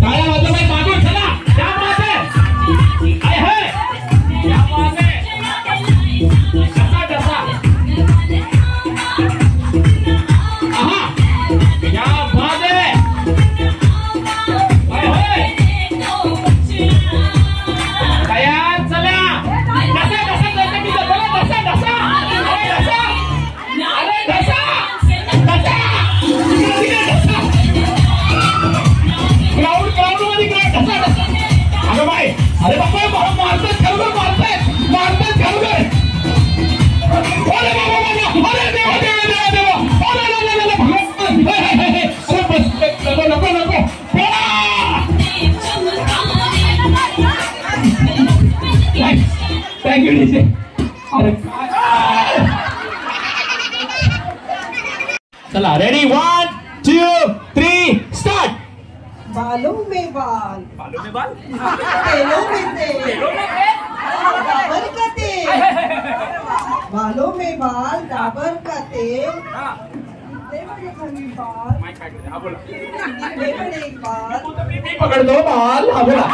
टाळ्या वाजवा भाई बाजू चला क्या बात है आए है क्या बात है डसा डसा आहा क्या बात है आए है तैयार चला डसा डसा करते की बोला डसा डसा अरे डसा अरे डसा डसा क्राउड मध्ये डसा डसा अरे भाई अरे बाबा मारतात ठेवलं मारतात ठेवलं अरे बाबा अरे देवा देवा देवा देवा अरे बस नको थँक यू डीजे अरे चला रेडी 1 2 3 स्टार्ट बालों में बाल बालों में बाल तेलों में तेल डाबर का तेल बालों में बाल डाबर का तेल बड़े बाल बड़े बाल पकड़ दो बाल हाँ बोला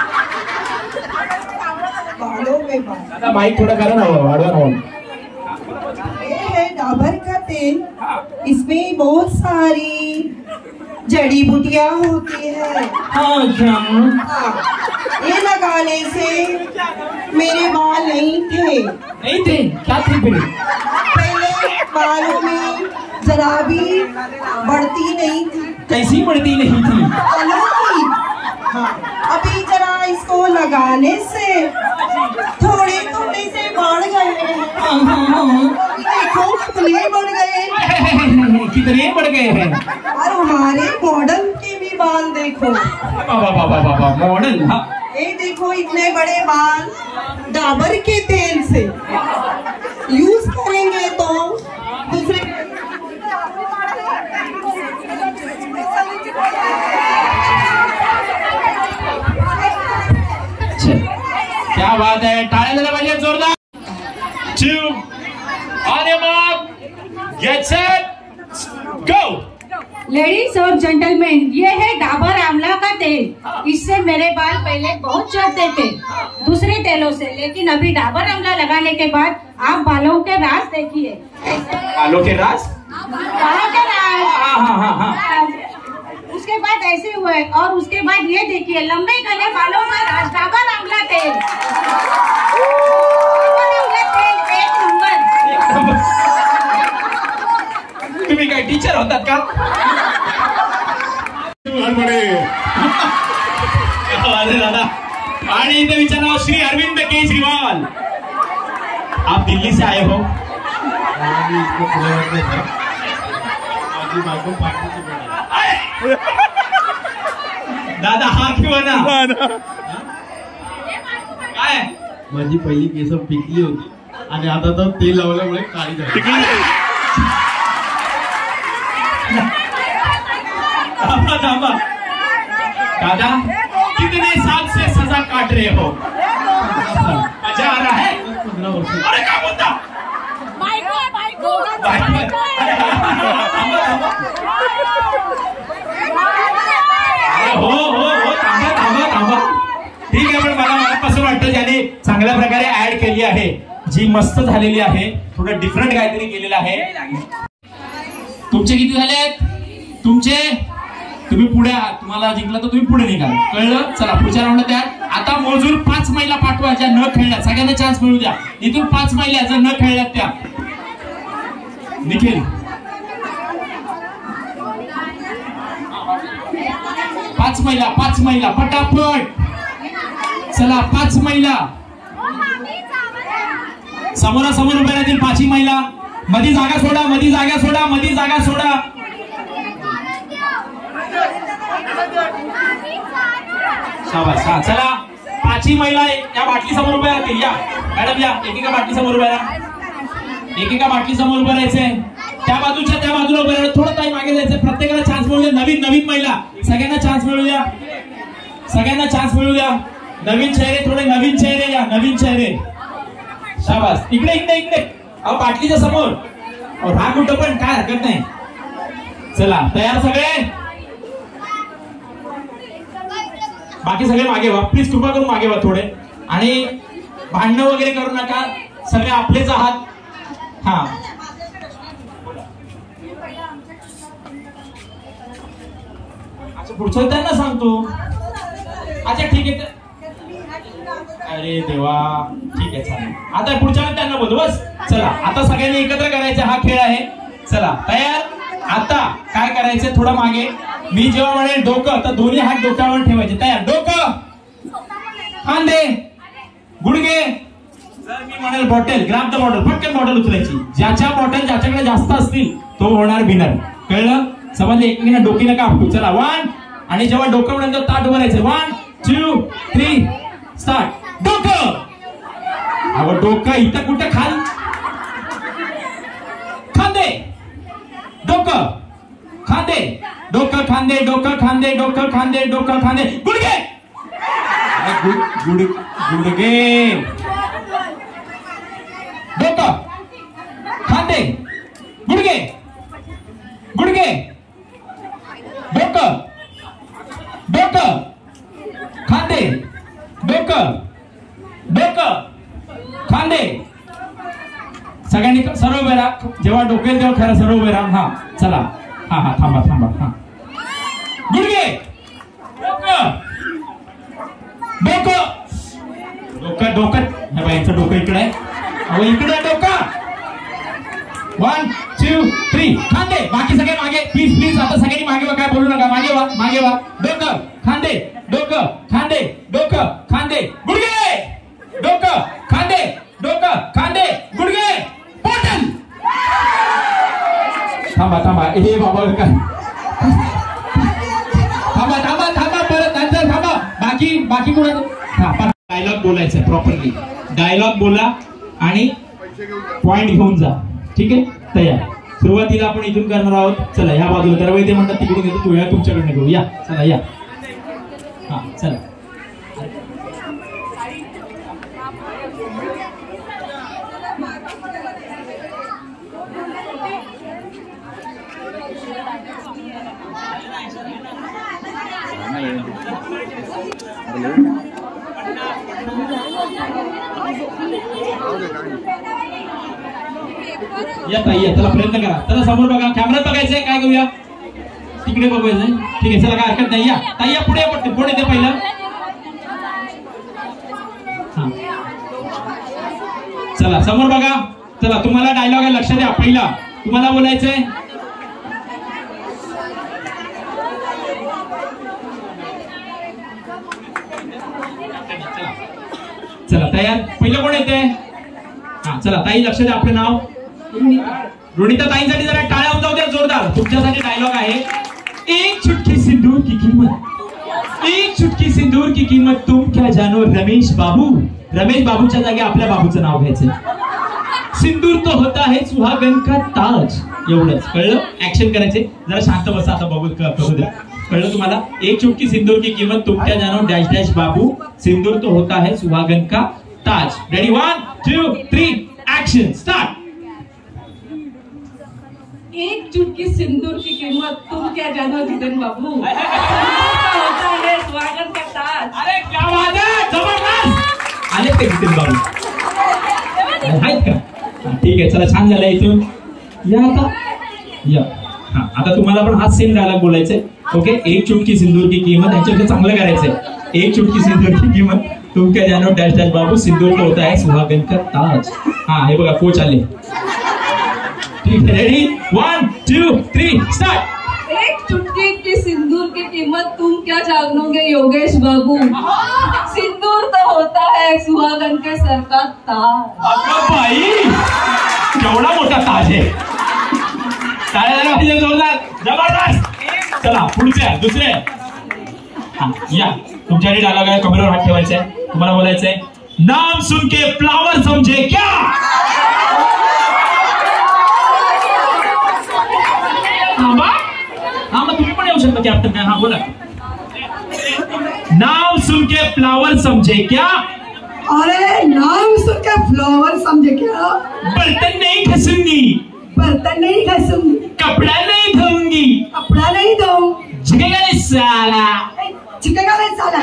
बालों में बाल दादा माइक थोड़ा करा ना वाढवा ना ये है डाबर का तेल इसमें बहुत सारी जड़ी बूटियां होती है हाँ क्या ये लगाने से मेरे बाल नहीं थे क्या थे फिर पहले बालों में जरा भी बढ़ती नहीं थी कैसी बढ़ती नहीं थी बालों की हाँ अभी जरा इसको लगाने से थोड़े थोड़े से बढ़ गए देखो कितने बढ़ गए कितने बढ़ गए हैं और हमारे मॉडल के भी बाल देखो बाबा मॉडल हाँ ये देखो इतने बड़े बाल डाबर के तेल से यूज करेंगे तो दूसरे क्या बात है टाळ्या झाल्या पाहिजे जोरदार 2 on your mark get set go ladies और जेंटलमैन, ये है डाबर आंवला का तेल। इससे मेरे बाल पहले बहुत चढ़ते थे दूसरे तेलों से, लेकिन अभी डाबर आंवला लगाने के बाद आप बालों के राज देखिए। बालों के राज हाँ। उसके बाद ऐसे हुए और उसके बाद ये देखिए लंबे घने बालों का राज डाबर आंवला तेल। एक नंबर। तुम्ही काय टीचर होतात का दादा आणि इथे विचारा श्री अरविंद केजरीवाल आप दिल्ली से आए हो दादा हा किंवा ना काय माझी पहिली केस पिकली होती आणि आता तर तेल लावल्यामुळे काळी झाली थांबा दादा कितने साल से सजा काट रहे हो मजा आ रहा है 15 वर्ष अरे क्या बोलता हो थांबा ठीक आहे पण मला मनापासून वाटतं ज्याने चांगल्या प्रकारे ऍड केली आहे जी मस्त झालेली आहे थोडं डिफरंट काहीतरी केलेलं आहे तुमचे किती झालेत तुमचे तुम्ही पुढे आहात तुम्हाला जिंकला तर तुम्ही पुढे निघाल कळलं चला पुढच्या राऊंडला द्या आता मोजून 5 महिला पाठवा ज्या न खेळल्या सगळ्यांना चान्स मिळू द्या इथून 5 महिला जर न खेळल्यात त्या निखिल 5 महिला पटापट चला 5 महिला समोरासमोर उभ्या राहतील 5 महिला मध्ये जागा सोडा शाबास हा चला 5 महिला या बाटली समोर उभ्या राहतील या मॅडम या एकेका बाटली समोर उभ्या राहायचंय त्या बाजूला उभं राहा थोडं टाइम मागे जायचं प्रत्येकाला चान्स मिळू द्या नवीन महिला सगळ्यांना चान्स मिळू द्या नवीन चेहरे या शाबास इकडे अहो बाटलीच्या समोर हा कुठं पण काय हरकत नाही. चला तयार सगळे, बाकी सगळे मागे व्हा प्लीज, कृपा करून मागे व्हा थोडे, आणि भांडणं वगैरे करू नका, सगळे आपलेच आहात. हा अच्छा पुढचं त्यांना सांगतो. अच्छा ठीक आहे. अरे देवा, ठीक आहे चालेल. आता पुढच्या वेळेस त्यांना बोलू बस. चला आता सगळ्यांनी एकत्र करायचा हा खेळ आहे. चला तयार. आता काय करायचं, थोडं मागे. मी जेव्हा म्हणेल डोकं तर दोन्ही हात डोक्यावर ठेवायचे. तयार. डोकं, खांदे, गुडघे. जर मी म्हणेल बॉटल, ग्राब द बॉटल, फटकन बॉटल उचलायची. ज्याच्या बॉटल ज्याच्याकडे जास्त असतील तो होणार विनर. कळलं? समजले? एकमेकांना डोकी नका आपटू. चला 1, आणि जेव्हा डोकं म्हणेल ताट भरायचं. 1 2 3 स्टार्ट. डोकं. अहो डोकं इथं कुठं, खाल. खांदे, डोकं, खांदे, डोकं, खांदे, डोकं, खांदे, डोकं, खांदे, डोकं, खांदे, गुडघे. गुडघे, डोकं, खांदे, गुडघे, गुडघे, डोकं, डोकं, खांदे, डोकं, डोकं, खांदे. सगळ्यांनी सर्व उभे राहा. जेव्हा डोकेल तेव्हा खरं सर्व उभे राहा. हा चला. हा हा थांबा थांबा. हा गुडघे, डोकं, डोकं, डोकं, डोकं. हे बाई यांचं डोकं इकडे आहे. अहो इकडे डोकं. 1 2 3 खांदे. बाकी सगळे मागे प्लीज प्लीज. आता सगळ्यांनी मागे व्हा, काय बोलू नका. मागे व्हा, मागे व्हा. डोकं, खांदे, डोकं, खांदे, डोकं, खांदे, गुडघे, डोकं, खांदे, डोकं, खांदे, गुडघे, बॉटल. थांबा थांबा. हे बाबा काय, थांबा थांबा थांबा. परत नंतर थांबा. बाकी कोणा डायलॉग बोलायचं प्रॉपरली. डायलॉग बोला आणि पॉइंट घेऊन जा. ठीक आहे? तयार. सुरुवातीला आपण इथून करणार आहोत. चला ह्या बाजूला. तर ते म्हणतात तिकडून घेतो, तू या तुमच्याकडनं घेऊ. या चला या. हा चला. या ताई या. चला प्रयत्न करा. चला समोर बघा. कॅमेरात बघायचंय. काय घेऊया? तिकडे बघायचंय. ठीक आहे चला, काय हरकत नाही. या ताई या. पुढे पडते. पुढे ते पहिलं. चला समोर बघा. चला तुम्हाला डायलॉग आहे, लक्ष द्या. पहिला तुम्हाला बोलायचंय. चला तयार. पहिलं कोण येते? हा चला ताई लक्ष द्या. आपलं नाव? रोनिता ताईंसाठी जरा टाळ्या होऊन जाऊ द्या जोरदार. तुमच्यासाठी डायलॉग आहे. एक चुटकी सिंदूर की कीमत, एक चुटकी सिंदूर की कीमत तुम क्या जानो रमेश बाबू. रमेश बाबूच्या जागी आपल्या बाबूचं नाव घ्यायचं. सिंदूर तो होता है सुहागन का ताज. एवढंच. कळलं? ऍक्शन करायचे. जरा शांत बसा. आता बघू करू द्या. कळलं तुम्हाला? एक चुटकी सिंदूर की कीमत तुम क्या जानो डैश डैश बाबू. सिंदूर तो होता है सुहागन का ताज. Ready 1 2 3 action start. एक चुटकी सिंदूर की कीमत तुम क्या जानो जिदन बाबू. होता है स्वागत का ताज. अरे क्या बात है, जबरदस्त. आले ते जिदन बाबू आहेत का? ठीक आहे चला, छान झालं. इथून या आता. या हा आता तुम्हाला पण हाच सेम डायलॉग बोलायचंय. ओके. एक चुटकी सिंदूर की कीमत. यांच्यापेक्षा चांगलं करायचंय. एक चुटकी सिंदूर की कीमत तुम क्या जानो डैश डैश बाबू. सिंदूर तो होता है सुहागन का ताज. हा हे बघा कोच आले. ठीक है रेडी 1 2 3 स्टार्ट. एक चुटकी की सिंदूर की कीमत तुम क्या जानोगे योगेश बाबू. सिंदूर तो होता है सुहागन के सर का ताज. अगं बाई, केवढा मोठा ताज आहे. टाळ्या जोरदार. जबरदस्त. चला पुढचे दुसरे. हा या. तुमच्याकडे डायलॉग आहे. कमरेवर हात ठेवायचा आहे. तुम्हाला बोलायचंय. नाम सुन के फ्लावर समझे क्या. हा मग तुम्ही पण येऊ शकता कॅप्टन. हा बोला. नाम सुन के फ्लावर समझे क्या. अरे नाम सुन के फ्लावर समझे क्या. बर्तन नहीं घसूंगी. बर्तन नहीं घसूंगी, कपड़ा नहीं धोऊंगी, कपड़ा नहीं धोऊं, झुकेगा नहीं साला। चिकेगा नहीं साला।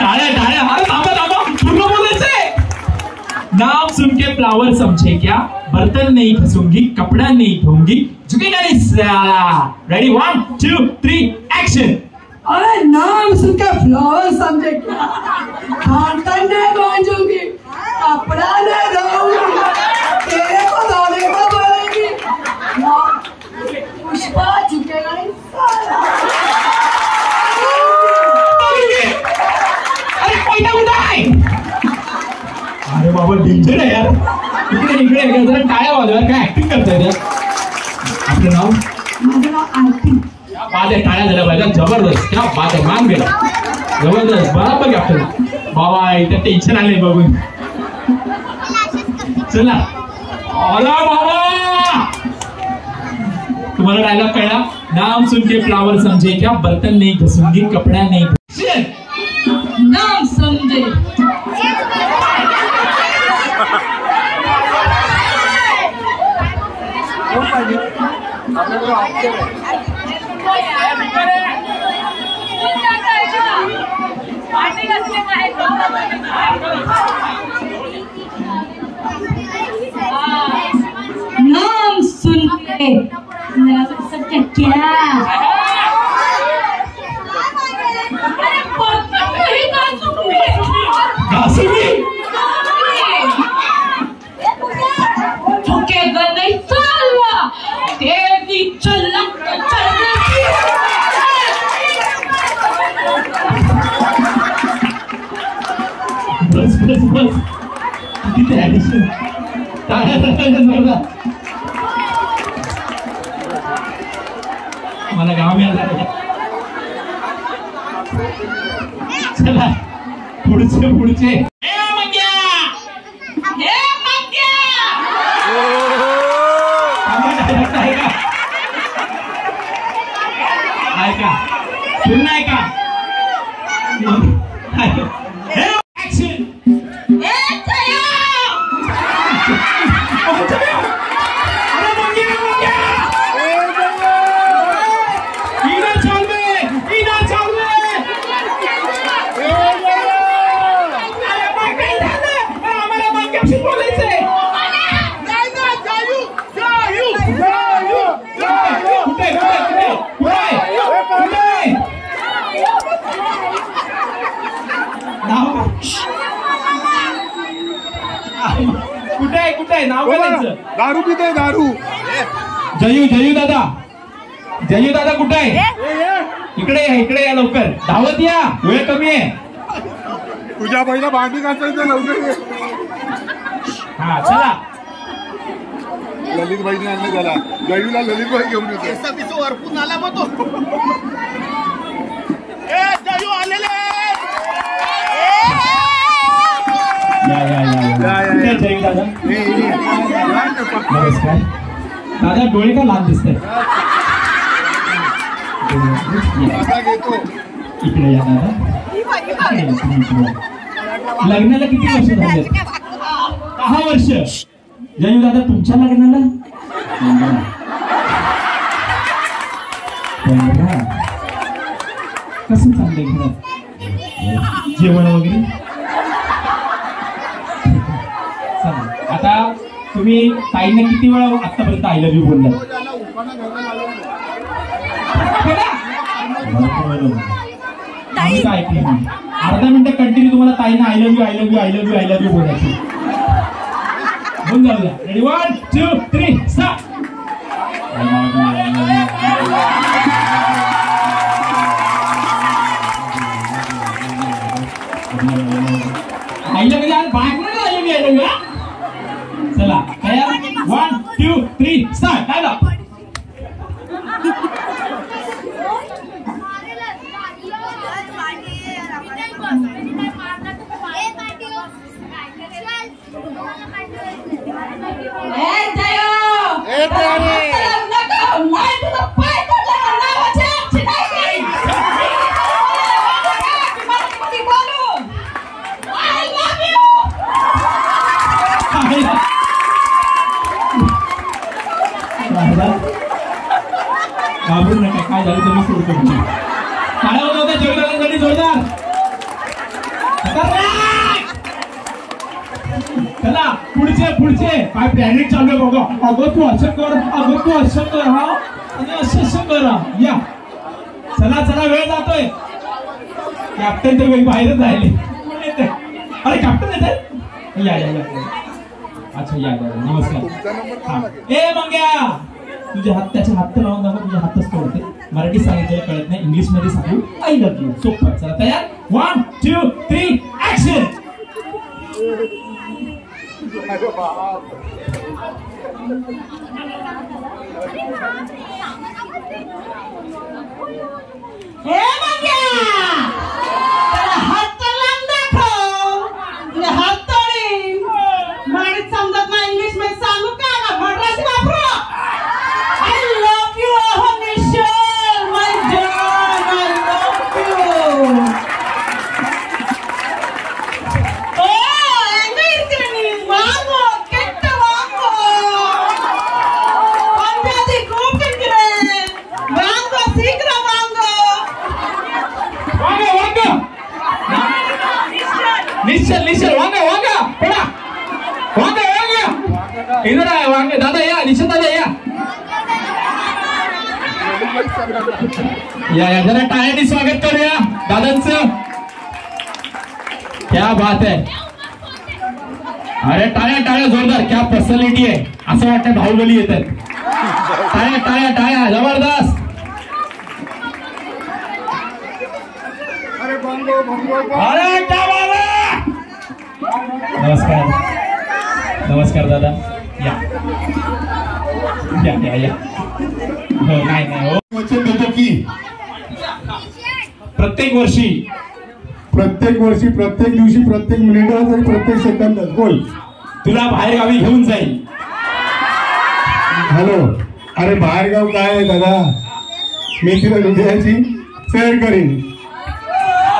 टाळ्या अरे थांबा पूर्ण बोलायचंय। नाम सुन के फ्लावर समझे क्या, बर्तन नहीं घसूंगी, कपड़ा नहीं धोऊंगी, झुकेगा नहीं साला। Ready 1 2 3 action. अरे नाम सुन के फ्लावर समझे क्या, बर्तन नहीं मांजूंगी, कपड़ा नहीं धोऊंगी, तेरे को धोने को बोलेंगी, पुष्पा झुकेगा नहीं साला। अरे पहिला कुठं आहे? अरे बाबा डेंजर आहे यार। इकडे जरा टाळ्या वाजवा, काय ऍक्टिंग करताय त्या? आपलं नाव? माझं नाव आरती। क्या बात आहे, टाळ्या झाल्या पाहिजे, जबरदस्त, क्या बात आहे, मान गेला, जबरदस्त, बरोबर कॅप्टन। बाबा इथं टेन्शन आले बघून। चला आला बाबा, तुम्हाला डायलॉग कळला? नाम सुन के फ्लावर समझे क्या, बर्तन नहीं घसूंगी, कपड़ा नहीं। नाम समझे नाम सुन के सबसे क्या झुकेगा नहीं साला, तेरी चलक बस किती ऍडिशन, मला गाव मिळालं। चला पुढचे ऐका पुन्हा ऐका ऍक्शन। कुठे नाव काय त्यांचं? दारू पिते दारू। जयू दादा कुठे आहे? इकडे या लवकर, धावत या, वेळ कमी आहे। तुझ्या पहिला भांडी घासायचं, लवकर ये। हा चला, ललित भाईने आणलं त्याला, जयूला ललित भाई घेऊन येतो। वरपून आला मग तो जयू आलेले। जयू दादा नमस्कार। दादा डोळे का लाल दिसत? घेतो इकडे या दादा। लग्नाला किती वर्ष झाले? 10 वर्ष। जयू दादा तुमच्या लग्नाला 15। कसं चाललंय घरात, जेवण वगैरे? आता तुम्ही ताईने किती वेळा आतापर्यंत आय लव्ह यू बोललात? ऐकलं नाही, अर्धा मिनिटं कंटिन्यू तुम्हाला ताईने आय लव्ह यू बोलायची। बोल जाऊ द्या। Ready 1 2 3 start. I love you बायकोला आय लव्ह यू। चला तयार 1 2 3 स्टार्ट। डायलॉग। घाबरू नका, काय झालं तुम्ही सोडतो. टाळ्या वाजवता जगदादांसाठी जोरदार. चला पुढचे काय प्लॅनेट चालू आहे बघा. अगं तू असं कर, अगं तू असं कर, हा आणि असं कर. या चला वेळ जातोय. कॅप्टन तर बाहेरच राहिले. अरे कॅप्टन येते. या अच्छा या नमस्कार. ए मंग्या तुझे हात त्याचे हात लावून दाखव. तुझे हातच तोडते. मराठी सांगितलेलं कळत नाही, इंग्लिश मध्ये सांगू. I love you. सोपं. चला तयार. 1 2 3 ऍक्शन. समजत नाही इंग्लिश मध्ये सांगू का मराठी वापरू. I love you Michelle my John. I love you. ओ एंगेजनी वांगो केट्ट वांगो पंजाबी ಕೂಪಿದ್ರೆ ವಾಂಗೋ ಶೀಘ್ರ ವಾಂಗೋ. निश्चल वांगा पडा. वांगा इधर आहे. वांगे दादा या. निश्चल दादा या जरा टाळ्यांनी स्वागत करूया दादांचं. क्या बात आहे. अरे टाळ्या जोरदार. क्या पर्सनॅलिटी आहे. असं वाटतं बाहुबली येत आहेत. टाळ्या जबरदस्त. अरे नमस्कार दादा. या हो नाही हो. वचन देतो की प्रत्येक वर्षी प्रत्येक दिवशी प्रत्येक मिनिटात आणि प्रत्येक सेकंदात बोल तुला बाहेर गावी घेऊन जाईल. हॅलो. अरे बाहेरगाव काय आहे दादा. मी तिला हृदयाची सैर करीन.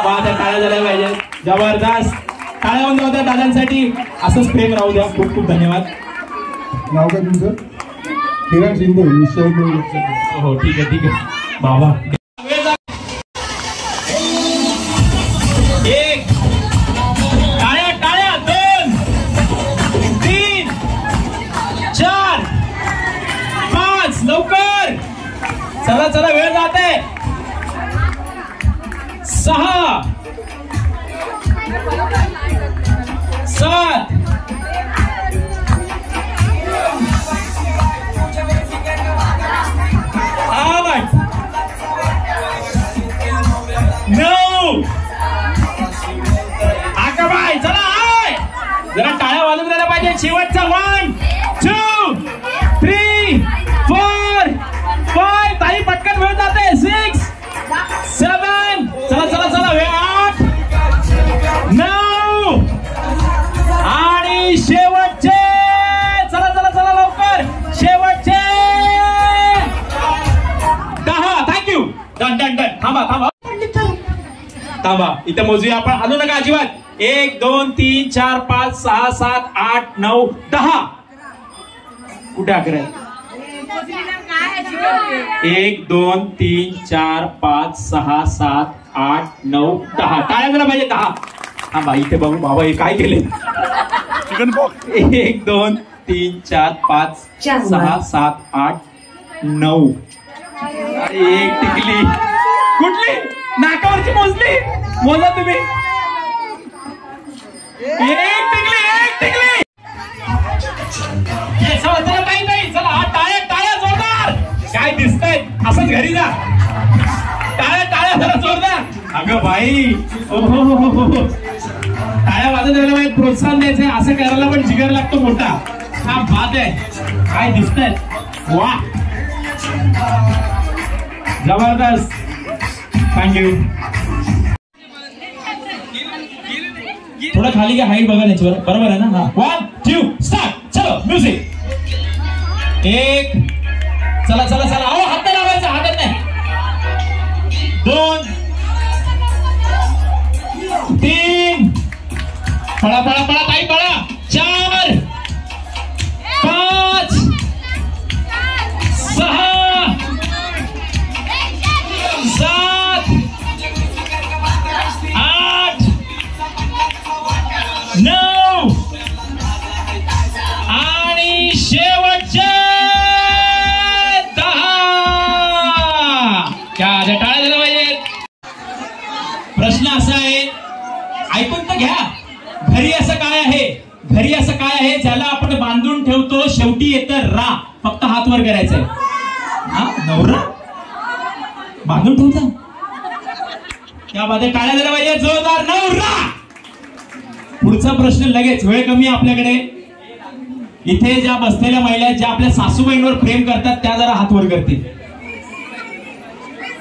टाळ्या झाल्या पाहिजे. जबरदस्त. टाळ्या बंद होत्या दादांसाठी. असंच प्रेम राहू द्या. खूप धन्यवाद. नाव काय तुमचं. किरण शिंदे. विषय हो ठीक आहे बाबा. एक टाळ्या 2 3 4 5 लवकर. चला वेळ जाते. 6 7 8 9 आकाबाई. चला जरा टाळ्या वाजवून द्यायला पाहिजे. शेवटचा 1 2 3 4 5. ताई पटकन वेळ जाते. 6 7 चला वेळ 8 9 आणि शेवटचे. चला लवकर. शेवटचे 10. थँक्यू. डन. थांबा इथं मोजूया आपण. हलू नका अजिबात. 1 2 3 4 5 6 7 8 9 10. कुठे 11. 1 2 3 4 5 6 7 8 9 10. टाळ्या जरा पाहिजे. 10. थांबा इथे बघू बाबा हे काय केले. 1 2 3 4 5 6 7 8 9. एक टिकली. कुठली. नाकावरची मोजली. मोजा तुम्ही. एक टिकली. चला ताई चला. टाळ्या जोरदार. काय दिसतंय. असंच घरी जा. टाळ्या जरा जोरदार. अगं बाई. हो टाळ्या वाजत द्यायला पाहिजे. प्रोत्साहन द्यायचंय. असं करायला पण जिगर लागतो मोठा. हा बात आहे. काय दिसतंय. वा जबरदस्त. थँक्यू. थोडं खाली का हाईट बघा त्याच्यावर. बरोबर आहे ना. हा 1 2 स्टार्ट. चलो म्युझिक. 1 चला अहो हात लावायचा. हातात नाही. 2 3 पळा ताई पळा. 4 5 6 येतं रा, फक्त हात वर करायचा आहे. हा नवरा बांधून ठेवता त्या मध्ये टाळ्या झाल्या पाहिजे जोरदार. नवरा. पुढचा प्रश्न लगेच, वेळ कमी आपल्याकडे. इथे ज्या बसलेल्या महिला ज्या आपल्या सासूबाईंवर प्रेम करतात त्या जरा हात वर करतील.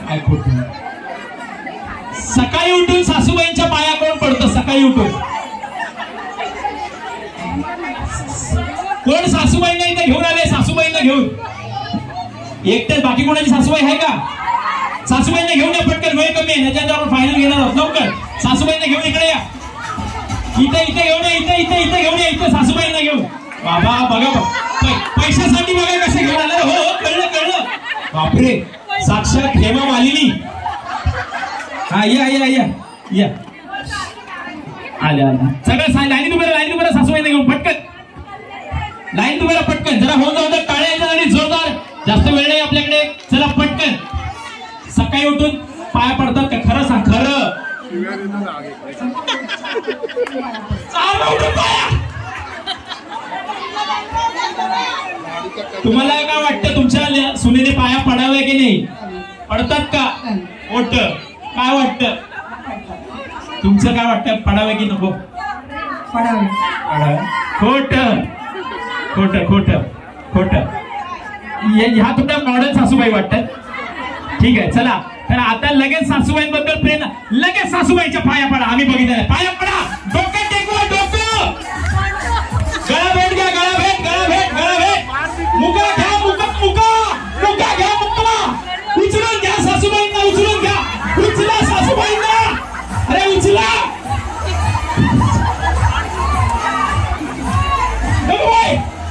काय खोट. सकाळी उठून सासूबाईंच्या पाया कोण पडतं? सकाळी उठून कोण सासूबाईंना इथे घेऊन आले? सासूबाईंना घेऊन एकटेच, बाकी कोणाची सासूबाई आहे का? सासूबाईंना घेऊन या पटकन, वेळ कमी आहे. त्याच्यावर फायनल घेणार आहोत. लवकर सासूबाईंना घेऊन इकडे या. इथे घेऊन या. इथे घेऊन या. इथे सासूबाईंना घेऊन. बाबा बघा, पैशासाठी बघा कसे घेऊन आले. हो कळलं. बापरे, साक्षात हेमा मालिनी. हा या आल्या. सगळं लाईनीत उभे राहा सासूबाईंना घेऊन पटकन. लाईन तुम्हाला पटकन जरा होऊन जाऊ दे. टाळ्या आणि जोरदार. जास्त वेळ नाही आपल्याकडे. चला पटकन. सकाळी उठून पाया पडतात का? खरं सांग, खरं. तुम्हाला काय वाटतं तुमच्या सुनेने पाया पडावे की नाही? पडतात का? ओट काय वाटतं तुमचं? काय वाटतं, पडावे की नको? पडावे. खोट. ह्या तुमच्या मॉडर्न सासूबाई वाटतात. ठीक आहे, चला. तर आता लगेच सासूबाईंबद्दल प्रेम, लगेच सासूबाईच्या पाया पडा. आम्ही बघितलं पाया पडा. डोकं टेकवा, डोकं. गळा भेट घ्या, गळा भेट. मुका घ्या, मुका घ्या. उचलून घ्या सासूबाईंना, उचलून घ्या. उचला सासूबाईंना. अरे उचला.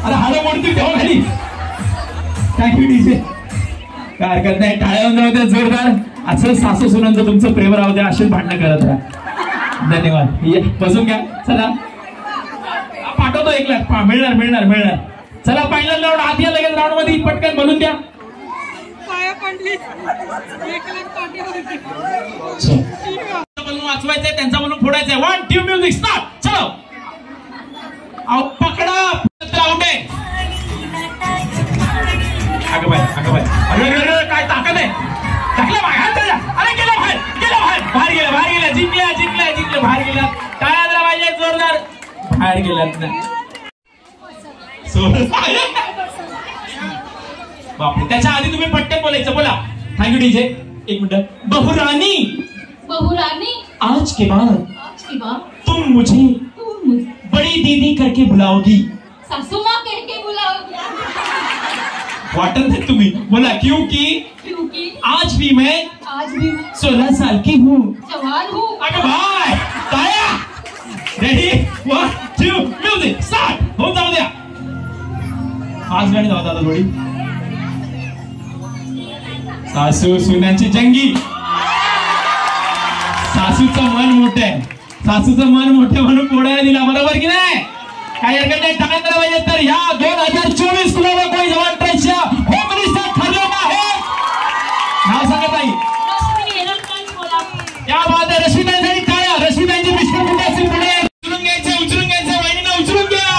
अरे हाडं मोडतील तेव्हा खाली. Thank you DJ. काय हरकत नाही. टाळ्या जाऊ द्या जोरदार. असं सासू सुनांचं तुमचं प्रेम राहू द्या. असेच भांडणं करत राहा. धन्यवाद. ये बसून घ्या. चला पाठवतो 1 लाख. मिळणार. चला फायनल राऊंड. आधी लगेच राऊंड मध्ये पटकन बोलून द्या. वाचवायचंय, त्यांचा म्हणून फोडायचंय. 1 2 म्युझिक स्टार्ट. चलो. पकडा. आउट आहे. अगं बाय. काय ताकद आहे. टाकलं बाहेर. अरे गेला बाहेर गेला. जिंकल्या. बाहेर गेला. टाळ्या जरा पाहिजे जोरदार. बाहेर गेलात ना. बापरे. त्याच्या आधी तुम्ही पटकन बोलायचं. बोला. Thank you DJ. 1 मिनिट. बहुरानी आज के बाद तुम मुझे बड़ी दीदी करके बुलाओगी. सासू माँ कह के बुलाओगी. वाटत है तुम्हें. बोला क्योंकि आज भी मैं 16 साल की हूँ. जवान हूँ. अरे भाई ताया. Ready 1 2 music start. हो जाऊ द्या. आज गाणी जाऊ दादा थोडी. सासू सुनांची जंगी. सासूचं मन मोठं म्हणून पोळ्या दिला. बरोबर की नाही? काही हरकत नाही. टाळ्या करायला पाहिजे. तर ह्या 2024 कुणाला कोणी जवान ट्रेसच्या होम मिनिस्टर ठरलेला आहे. नाव सांगत नाही. या बात आहे. रश्मीताईंसाठी टाळ्या. रश्मीताईंची मिस्टर कुठे असेल पुढे. उचलून घ्यायचं. वहिनींना उचलून घ्या.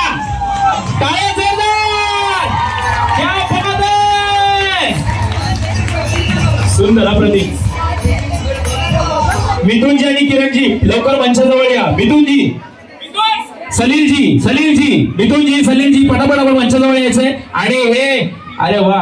टाळ्या जोरदार. क्या बात आहे. सुंदर अप्रतिम. मिथुनजी आणि किरणजी लवकर मंचाजवळ या. मिथुनजी, सलीलजी, मिथुनजी, सलीलजी पटापट मंचाजवळ यायचंय. आणि हे अरे वा